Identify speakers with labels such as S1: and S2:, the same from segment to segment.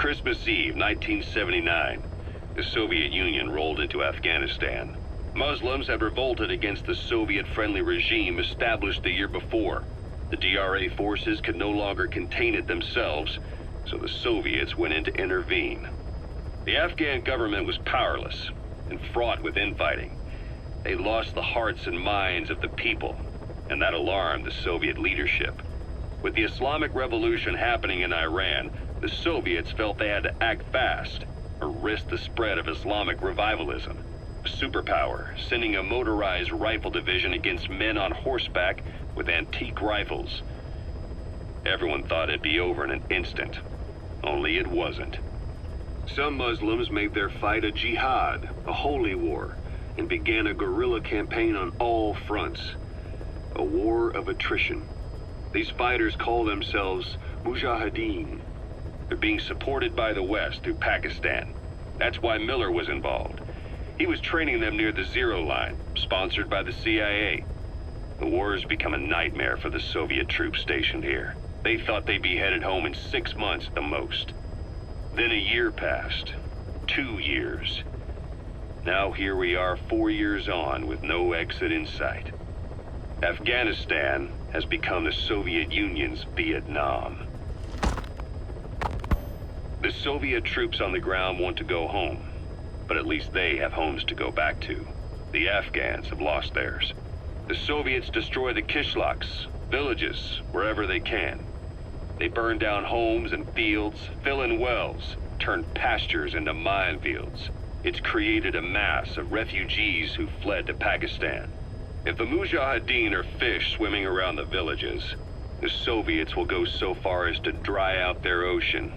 S1: Christmas Eve, 1979, the Soviet Union rolled into Afghanistan. Muslims had revolted against the Soviet-friendly regime established the year before. The DRA forces could no longer contain it themselves, so the Soviets went in to intervene. The Afghan government was powerless and fraught with infighting. They lost the hearts and minds of the people, and that alarmed the Soviet leadership. With the Islamic Revolution happening in Iran, the Soviets felt they had to act fast or risk the spread of Islamic revivalism. A superpower, sending a motorized rifle division against men on horseback with antique rifles. Everyone thought it'd be over in an instant, only it wasn't. Some Muslims made their fight a jihad, a holy war, and began a guerrilla campaign on all fronts. A war of attrition. These fighters call themselves Mujahideen. They're being supported by the West through Pakistan. That's why Miller was involved. He was training them near the Zero Line, sponsored by the CIA. The war has become a nightmare for the Soviet troops stationed here. They thought they'd be headed home in 6 months at the most. Then a year passed. 2 years. Now here we are 4 years on with no exit in sight. Afghanistan has become the Soviet Union's Vietnam. The Soviet troops on the ground want to go home, but at least they have homes to go back to. The Afghans have lost theirs. The Soviets destroy the kishlaks, villages, wherever they can. They burn down homes and fields, fill in wells, turn pastures into minefields. It's created a mass of refugees who fled to Pakistan. If the Mujahideen are fish swimming around the villages, the Soviets will go so far as to dry out their ocean.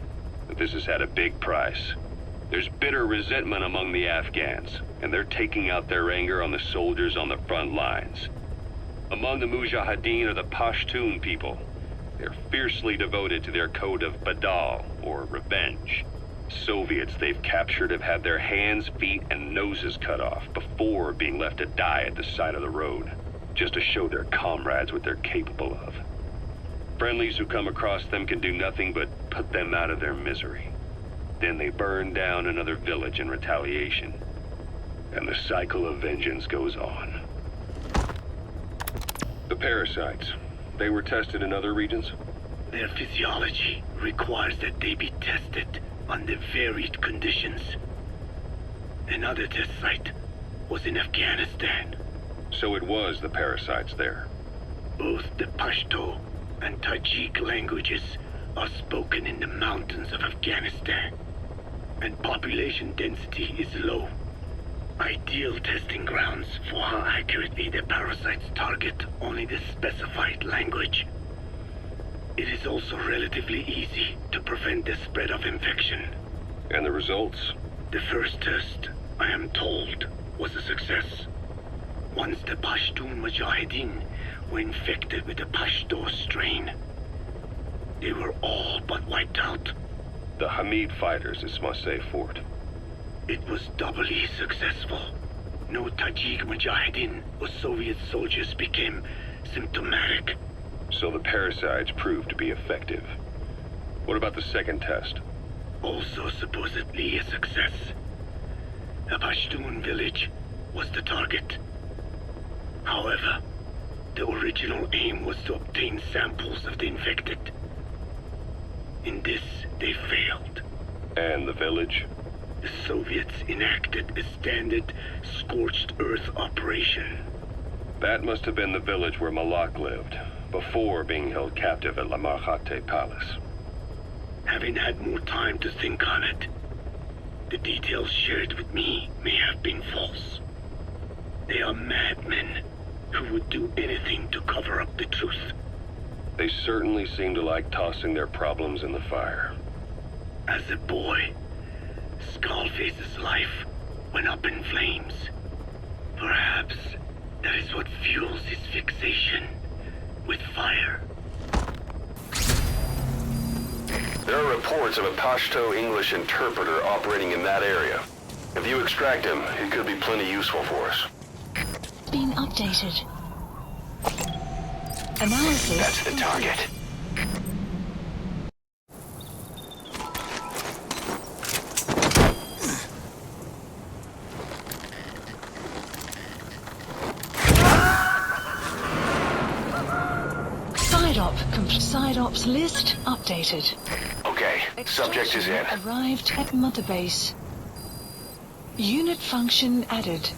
S1: But this has had a big price. There's bitter resentment among the Afghans, and they're taking out their anger on the soldiers on the front lines. Among the Mujahideen are the Pashtun people. They're fiercely devoted to their code of Badal, or revenge. Soviets they've captured have had their hands, feet, and noses cut off before being left to die at the side of the road, just to show their comrades what they're capable of. Friendlies who come across them can do nothing but put them out of their misery. Then they burn down another village in retaliation, and the cycle of vengeance goes on. The parasites, they were tested in other regions?
S2: Their physiology requires that they be tested under varied conditions. Another test site was in Afghanistan.
S1: So it was the parasites there.
S2: Both the Pashto and Tajik languages are spoken in the mountains of Afghanistan, and population density is low. Ideal testing grounds for how accurately the parasites target only the specified language. It is also relatively easy to prevent the spread of infection.
S1: And the results?
S2: The first test, I am told, was a success. Once the Pashtun Mujahideen were infected with the Pashto strain, they were all but wiped out.
S1: The Hamid fighters at Smasei Fort.
S2: It was doubly successful. No Tajik Mujahideen or Soviet soldiers became symptomatic.
S1: So the parasites proved to be effective. What about the second test?
S2: Also supposedly a success. A Pashtun village was the target. However, the original aim was to obtain samples of the infected. In this, they failed.
S1: And the village?
S2: The Soviets enacted a standard scorched earth operation.
S1: That must have been the village where Malak lived, before being held captive at La Marjate Palace.
S2: Having had more time to think on it, the details shared with me may have been false. They are madmen who would do anything to cover up the truth.
S1: They certainly seem to like tossing their problems in the fire.
S2: As a boy, Skullface's life went up in flames. Perhaps that is what fuels his fixation with fire.
S1: There are reports of a Pashto English interpreter operating in that area. If you extract him, he could be plenty useful for us.
S3: Being updated. Analysis.
S1: That's the target.
S3: Sideops list updated.
S4: Okay, subject is in.
S3: Arrived at Mother Base. Unit function added.